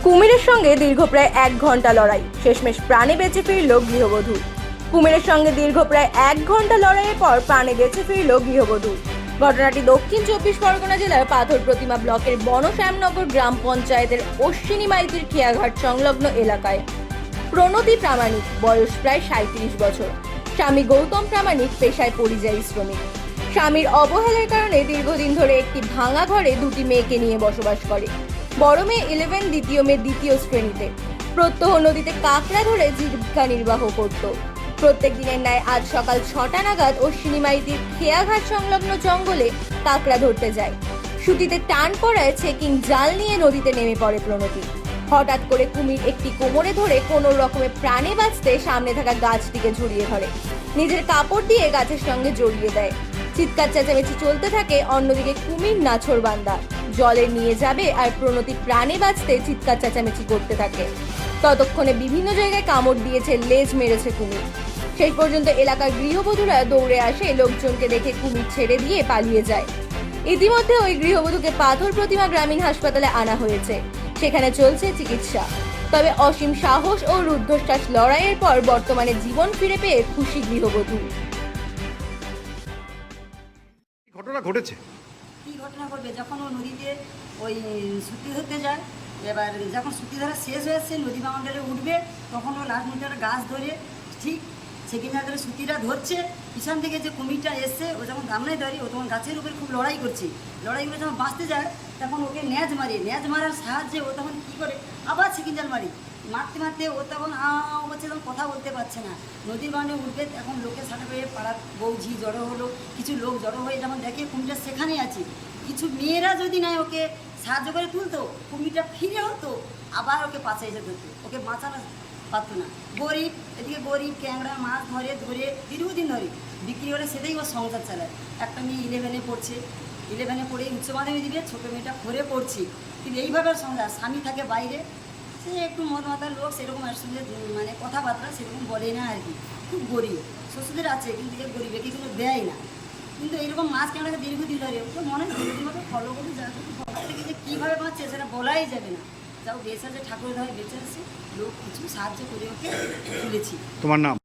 কুমিরের সঙ্গে দীর্ঘ প্রায় 1 ঘন্টা লড়াই, শেষমেশ প্রাণে বেঁচে ফিরল গৃহবধূ। কুমিরের সঙ্গে দীর্ঘ প্রায় 1 ঘন্টা লড়াইয়ের পর প্রাণে বেঁচে ফিরল গৃহবধূ। ঘটনাটি দক্ষিণ 24 পরগনা জেলার পাথর প্রতিমা ব্লকের বনশ্যামনগর গ্রাম পঞ্চায়েতের অশ্বিনী মাইতির খেয়াঘাট সংলগ্ন এলাকায়। প্রণতি প্রামাণিক, বয়স প্রায় 37 বছর। স্বামী গৌতম প্রামাণিক পেশায় পরিযায়ী শ্রমিক। স্বামীর অবহেলার কারণে দীর্ঘদিন ধরে একটি ভাঙা ঘরে দুটি মেয়েকে নিয়ে বসবাস করে। বড় মেয়ে 11, দ্বিতীয় মেয়ে 2য় শ্রেণীতে। প্রত্যহ নদীতে কাঁকড়া ধরে জীবিকা নির্বাহ করত। প্রত্যেক দিনের ন্যায় আজ সকাল 6টা নাগাদ অশ্বিনী মাইতির খেয়াঘাট সংলগ্ন জঙ্গলে কাঁকড়া ধরতে যায়। সুতিতে টান পড়ায় চেকিং জাল নিয়ে নদীতে নেমে পড়ে প্রণতি। হঠাৎ করে কুমির একটি কোমরে ধরে কোনো রকমে প্রাণে বাঁচতে সামনে থাকা গাছটিকে ঝরিয়ে ধরে, নিজের কাপড় দিয়ে গাছের সঙ্গে জড়িয়ে দেয়। চিৎকার চেঁচামেচি চলতে থাকে। অন্যদিকে কুমির নাছোড়বান্দা জলে নিয়ে যাবে আর প্রণতি প্রাণে বাঁচতে চিৎকার চেঁচামেচি করতে থাকে। ততক্ষণে বিভিন্ন জায়গায় কামড় দিয়েছে, লেজ মেরেছে কুমির। শেষ পর্যন্ত এলাকার গৃহবধূরা দৌড়ে আসে, লোকজনকে দেখে কুমির ছেড়ে দিয়ে পালিয়ে যায়। ইতিমধ্যে ওই গৃহবধূকে পাথর প্রতিমা গ্রামীণ হাসপাতালে আনা হয়েছে, সেখানে চলছে চিকিৎসা। তবে অসীম সাহস ও রুদ্ধশ্বাস লড়াইয়ের পর বর্তমানে জীবন ফিরে পেয়ে খুশি গৃহবধূ। ঘটনা ঘটেছে কী ঘটনা ঘটবে? যখন ও নদীতে ওই সুতি ধরতে যায়, এবার যখন সুতি ধরা শেষ হয়েছে, নদী বাউন্ডারে উঠবে, তখন ও লাস্ট মিটার গাছ ধরে ঠিক সেখানে ধরে সুতিটা ধরছে। পিছন থেকে যে কুমিরটা এসছে, ও যখন গামলায় ধরে, ও তখন গাছের উপরে খুব লড়াই করছে। লড়াই করে যখন বাঁচতে যায়, তখন ওকে ন্যাজ মারে। ন্যাজ মারার সাহায্যে ও তখন কী করে আবার সেকেন্ড জাল মারি মারতে মারতে ও তখন বলছে, তখন কথা বলতে পারছে না। নদীর বাউন্ডারে উঠবে, এখন লোকের সাথে করে পাড়ার বৌঝি জড়ো হলো, কিছু লোক জড়ো হয়ে যখন দেখে কুমিরটা সেখানেই আছে, কিছু মেয়েরা যদি নাই ওকে সাহায্য করে তুলতো, কুমিরটা ফিরে হতো, আবার ওকে পাশে এসে ধরতো, ওকে বাঁচানো পারতো না। গরিব, এদিকে গরিব ক্যাংড়া মাছ ধরে ধরে দীর্ঘদিন ধরে বিক্রি করে সেটাই ওর সংসার চালায়। একটা মেয়ে 11-এ পড়ছে, 11-এ পড়ে উচ্চ মাধ্যমিক দিবে, ছোটো মেয়েটা 4-এ পড়ছে। কিন্তু এইভাবে সংসার, স্বামী থাকে বাইরে, সে একটু মদ মাতার লোক, সেরকম আর সঙ্গে মানে কথাবার্তা সেরকম বলে না আর কি। খুব গরিব, শ্বশুরদের আছে কিন্তু এ গরিব, একে কোনো দেয় না। কিন্তু এইরকম মাছ কেনাকে দীর্ঘদিন ধরে ওকে মনে হয় দীর্ঘদিনভাবে ফলো করে যাবে, যে কীভাবে বাঁচছে সেটা বলাই যাবে না। যাও বেশ আছে, ঠাকুরের ধরে বেঁচে আছে, লোক কিছু সাহায্য করে ওকে তুলেছি। তোমার নাম?